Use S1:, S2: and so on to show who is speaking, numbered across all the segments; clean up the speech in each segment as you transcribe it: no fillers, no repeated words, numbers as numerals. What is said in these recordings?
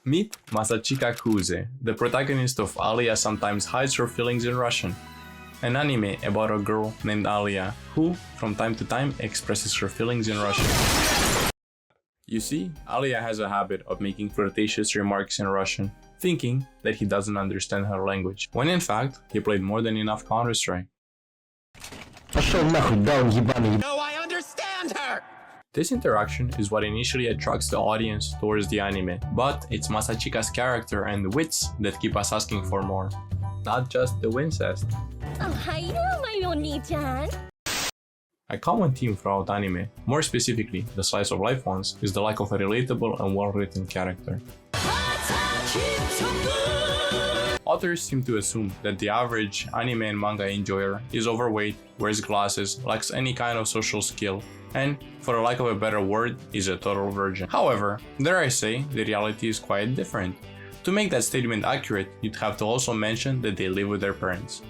S1: Meet Masachikakuze, the protagonist of Alia Sometimes Hides Her Feelings in Russian, an anime about a girl named Alia who, from time to time, expresses her feelings in Russian. You see, Alia has a habit of making flirtatious remarks in Russian, thinking that he doesn't understand her language, when in fact, he played more than enough Counter-Strike.
S2: No, I understand her!
S1: This interaction is what initially attracts the audience towards the anime, but it's Masachika's character and wits that keep us asking for more. Not just the incest. A common theme throughout anime, more specifically the slice of life ones, is the lack of a relatable and well-written character. Authors seem to assume that the average anime and manga enjoyer is overweight, wears glasses, lacks any kind of social skill, and, for the lack of a better word, is a total virgin. However, dare I say, the reality is quite different. To make that statement accurate, you'd have to also mention that they live with their parents.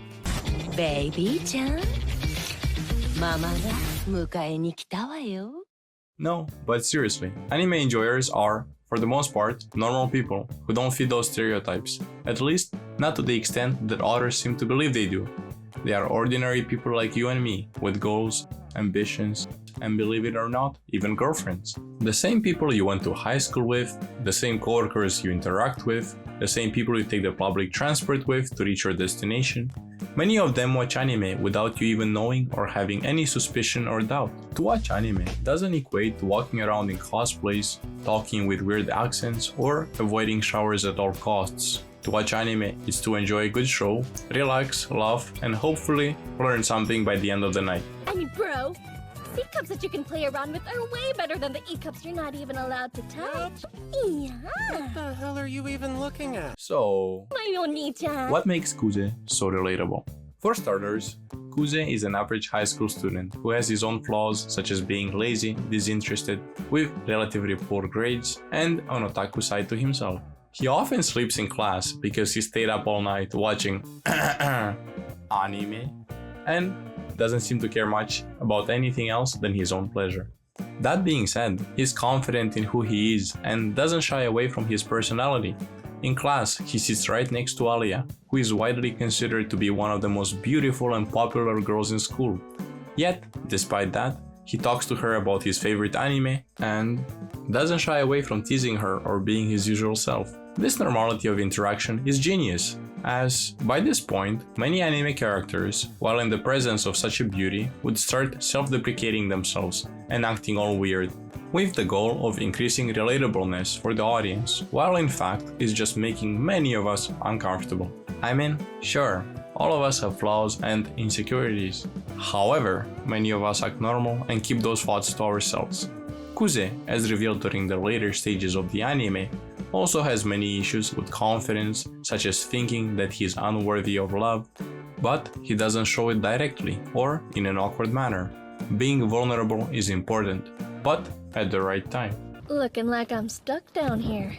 S3: Baby-chan, Mama ga mukae ni kita wa yo.
S1: No, but seriously, anime enjoyers are, for the most part, normal people who don't fit those stereotypes, at least not to the extent that authors seem to believe they do. They are ordinary people like you and me, with goals, ambitions, and believe it or not, even girlfriends. The same people you went to high school with, the same coworkers you interact with, the same people you take the public transport with to reach your destination. Many of them watch anime without you even knowing or having any suspicion or doubt. To watch anime doesn't equate to walking around in cosplays, talking with weird accents, or avoiding showers at all costs. To watch anime is to enjoy a good show, relax, laugh, and hopefully learn something by the end of the night.
S4: I mean, bro, C-cups that you can play around with are way better than the E-cups you're not even allowed to touch. Yeah.
S2: What the hell are you even looking at?
S1: So, what makes Kuze so relatable? For starters, Kuze is an average high school student who has his own flaws such as being lazy, disinterested, with relatively poor grades, and an otaku side to himself. He often sleeps in class because he stayed up all night watching anime and doesn't seem to care much about anything else than his own pleasure. That being said, he's confident in who he is and doesn't shy away from his personality. In class, he sits right next to Alia, who is widely considered to be one of the most beautiful and popular girls in school. Yet, despite that, he talks to her about his favorite anime and doesn't shy away from teasing her or being his usual self. This normality of interaction is genius, as, by this point, many anime characters, while in the presence of such a beauty, would start self-deprecating themselves and acting all weird, with the goal of increasing relatableness for the audience, while in fact is just making many of us uncomfortable. I mean, sure, all of us have flaws and insecurities. However, many of us act normal and keep those thoughts to ourselves. Kuze, as revealed during the later stages of the anime, also has many issues with confidence, such as thinking that he is unworthy of love, but he doesn't show it directly or in an awkward manner. Being vulnerable is important, but at the right time.
S4: Looking like I'm stuck down here.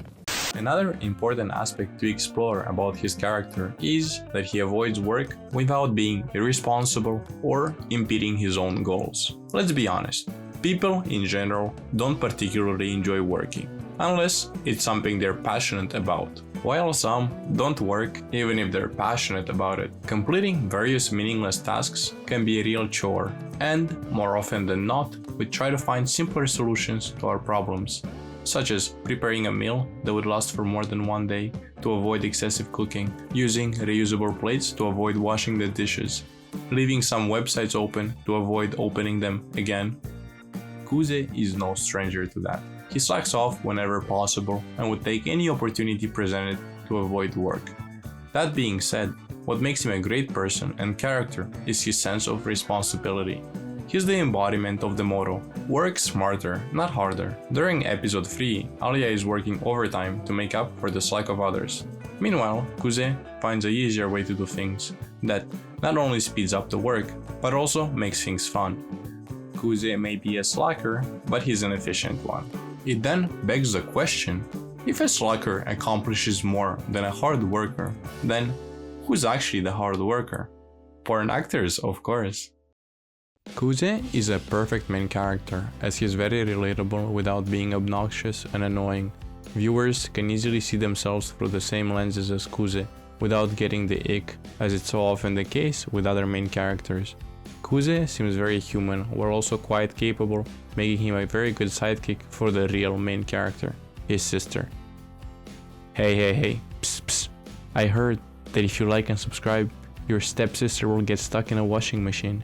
S1: Another important aspect to explore about his character is that he avoids work without being irresponsible or impeding his own goals. Let's be honest, people in general don't particularly enjoy working, unless it's something they're passionate about, while some don't work even if they're passionate about it. Completing various meaningless tasks can be a real chore, and more often than not, we try to find simpler solutions to our problems, such as preparing a meal that would last for more than one day to avoid excessive cooking, using reusable plates to avoid washing the dishes, leaving some websites open to avoid opening them again. Kuze is no stranger to that. He slacks off whenever possible and would take any opportunity presented to avoid work. That being said, what makes him a great person and character is his sense of responsibility. He's the embodiment of the motto, work smarter, not harder. During episode 3, Alia is working overtime to make up for the slack of others. Meanwhile, Kuze finds a easier way to do things that not only speeds up the work, but also makes things fun. Kuze may be a slacker, but he's an efficient one. It then begs the question, if a slacker accomplishes more than a hard worker, then who's actually the hard worker? Porn actors, of course. Kuze is a perfect main character, as he is very relatable without being obnoxious and annoying. viewers can easily see themselves through the same lenses as Kuze without getting the ick, as it's so often the case with other main characters. Kuze seems very human, while also quite capable, making him a very good sidekick for the real main character, his sister. Hey, psst, psst. I heard that if you like and subscribe, your stepsister will get stuck in a washing machine.